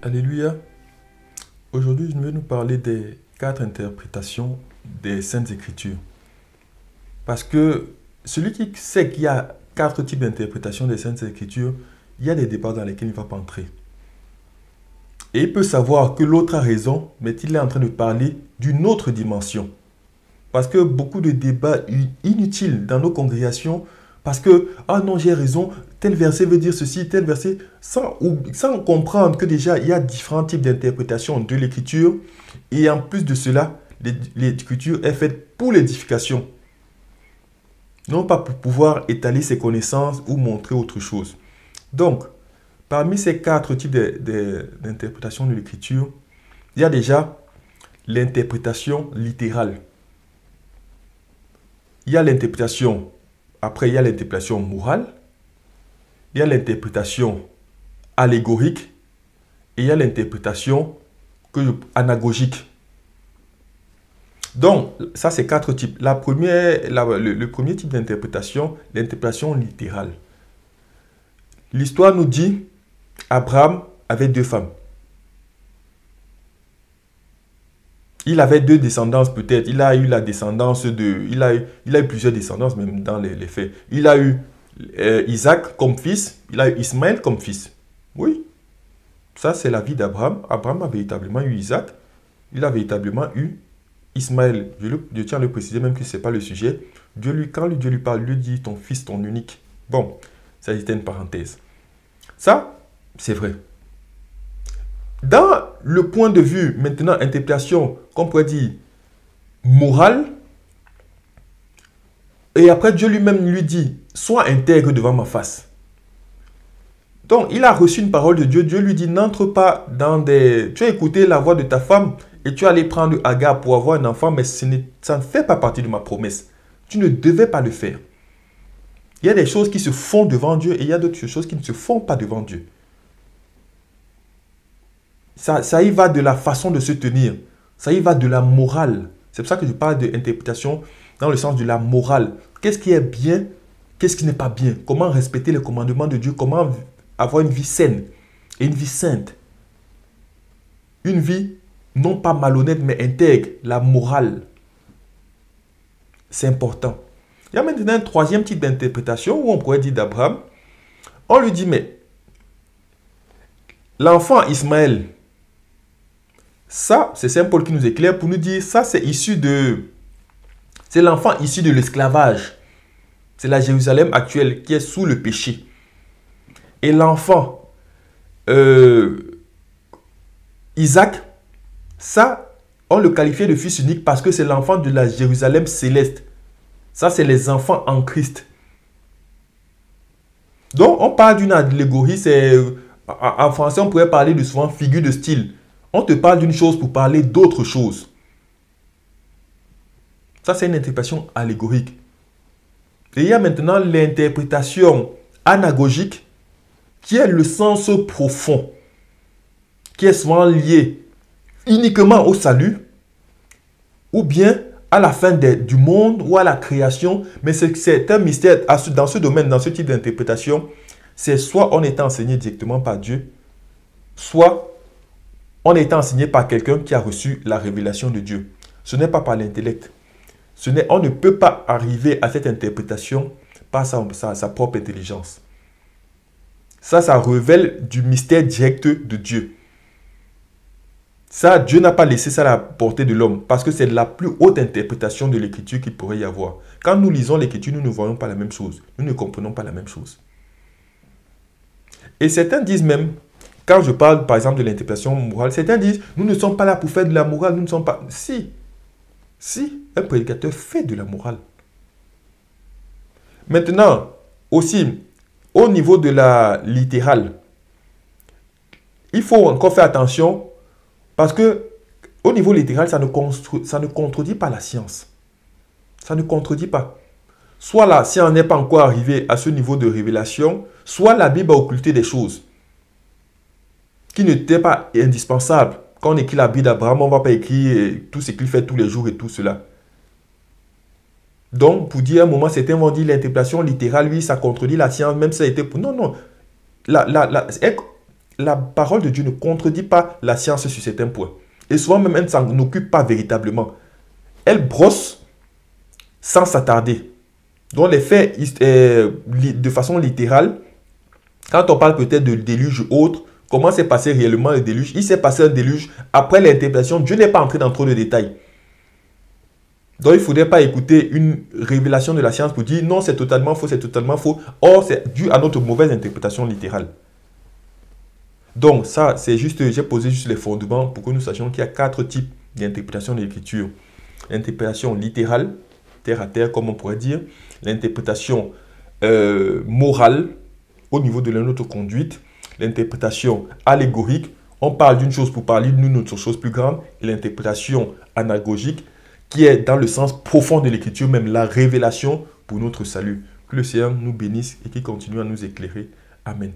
Alléluia. Aujourd'hui, je vais nous parler des quatre interprétations des Saintes Écritures. Parce que celui qui sait qu'il y a quatre types d'interprétations des Saintes Écritures, il y a des débats dans lesquels il ne va pas entrer. Et il peut savoir que l'autre a raison, mais il est en train de parler d'une autre dimension. Parce que beaucoup de débats inutiles dans nos congrégations, parce que, ah non, j'ai raison, tel verset veut dire ceci, tel verset, sans comprendre que déjà, il y a différents types d'interprétations de l'écriture. Et en plus de cela, l'écriture est faite pour l'édification. Non pas pour pouvoir étaler ses connaissances ou montrer autre chose. Donc, parmi ces quatre types d'interprétation de l'écriture, il y a déjà l'interprétation littérale. Il y a l'interprétation, après il y a l'interprétation morale, il y a l'interprétation allégorique et il y a l'interprétation anagogique. Donc, ça c'est quatre types. Le premier type d'interprétation, l'interprétation littérale. L'histoire nous dit, Abraham avait deux femmes. Il avait deux descendances peut-être. Il a eu la descendance de... Il a eu plusieurs descendances même dans les faits. Il a eu Isaac comme fils. Il a eu Ismaël comme fils. Oui. Ça c'est la vie d'Abraham. Abraham a véritablement eu Isaac. Il a véritablement eu Ismaël. Je tiens à le préciser même que ce n'est pas le sujet. Quand Dieu lui parle, lui dit ton fils, ton unique. Bon, ça c'était une parenthèse. Ça, c'est vrai. Dans le point de vue, maintenant, interprétation, qu'on pourrait dire, morale, et après Dieu lui-même lui dit, sois intègre devant ma face. Donc, il a reçu une parole de Dieu. Dieu lui dit, n'entre pas dans des... Tu as écouté la voix de ta femme et tu allais prendre Agar pour avoir un enfant, mais ça ne fait pas partie de ma promesse. Tu ne devais pas le faire. Il y a des choses qui se font devant Dieu et il y a d'autres choses qui ne se font pas devant Dieu. Ça y va de la façon de se tenir. Ça y va de la morale. C'est pour ça que je parle d'interprétation dans le sens de la morale. Qu'est-ce qui est bien? Qu'est-ce qui n'est pas bien? Comment respecter les commandements de Dieu? Comment avoir une vie saine et une vie sainte? Une vie non pas malhonnête mais intègre. La morale. C'est important. Il y a maintenant un troisième type d'interprétation où on pourrait dire d'Abraham. On lui dit, mais l'enfant Ismaël, ça, c'est Saint Paul qui nous éclaire pour nous dire, ça c'est c'est l'enfant issu de l'esclavage. C'est la Jérusalem actuelle qui est sous le péché. Et l'enfant Isaac, ça, on le qualifiait de fils unique parce que c'est l'enfant de la Jérusalem céleste. Ça, c'est les enfants en Christ. Donc, on parle d'une allégorie, en français, on pourrait parler de souvent figure de style. On te parle d'une chose pour parler d'autre chose. Ça, c'est une interprétation allégorique. Et il y a maintenant l'interprétation anagogique qui est le sens profond, qui est souvent lié uniquement au salut ou bien à la fin du monde ou à la création. Mais c'est un mystère dans ce domaine, dans ce type d'interprétation. C'est soit on est enseigné directement par Dieu, soit on est enseigné par quelqu'un qui a reçu la révélation de Dieu. Ce n'est pas par l'intellect. On ne peut pas arriver à cette interprétation par sa propre intelligence. Ça révèle du mystère direct de Dieu. Ça, Dieu n'a pas laissé ça à la portée de l'homme parce que c'est la plus haute interprétation de l'écriture qu'il pourrait y avoir. Quand nous lisons l'écriture, nous ne voyons pas la même chose. Nous ne comprenons pas la même chose. Et certains disent même, quand je parle par exemple de l'interprétation morale, certains disent, nous ne sommes pas là pour faire de la morale, nous ne sommes pas... Si, un prédicateur fait de la morale. Maintenant, aussi, au niveau de la littérale, il faut encore faire attention parce que au niveau littéral, ça ne contredit pas la science. Ça ne contredit pas. Soit la science n'est pas encore arrivée à ce niveau de révélation, soit la Bible a occulté des choses qui n'étaient pas indispensables. Quand on écrit la Bible d'Abraham, on ne va pas écrire tout ce qu'il fait tous les jours et tout cela. Donc, pour dire à un moment, certains vont dire l'interprétation littérale, oui, ça contredit la science, même si ça a été... Non, non. la parole de Dieu ne contredit pas la science sur certains points. Et souvent même, elle ne s'en occupe pas véritablement. Elle brosse sans s'attarder. Donc les faits, de façon littérale, quand on parle peut-être de déluge ou autre, comment s'est passé réellement le déluge? Il s'est passé un déluge après l'interprétation. Dieu n'est pas entré dans trop de détails. Donc il ne faudrait pas écouter une révélation de la science pour dire non, c'est totalement faux, c'est totalement faux. Or, c'est dû à notre mauvaise interprétation littérale. Donc ça, c'est juste, j'ai posé juste les fondements pour que nous sachions qu'il y a 4 types d'interprétation de l'écriture. L'interprétation littérale, terre à terre, comme on pourrait dire. L'interprétation morale, au niveau de notre conduite. L'interprétation allégorique, on parle d'une chose pour parler d'une autre chose plus grande. Et l'interprétation anagogique, qui est dans le sens profond de l'écriture, même la révélation pour notre salut. Que le Seigneur nous bénisse et qu'il continue à nous éclairer. Amen.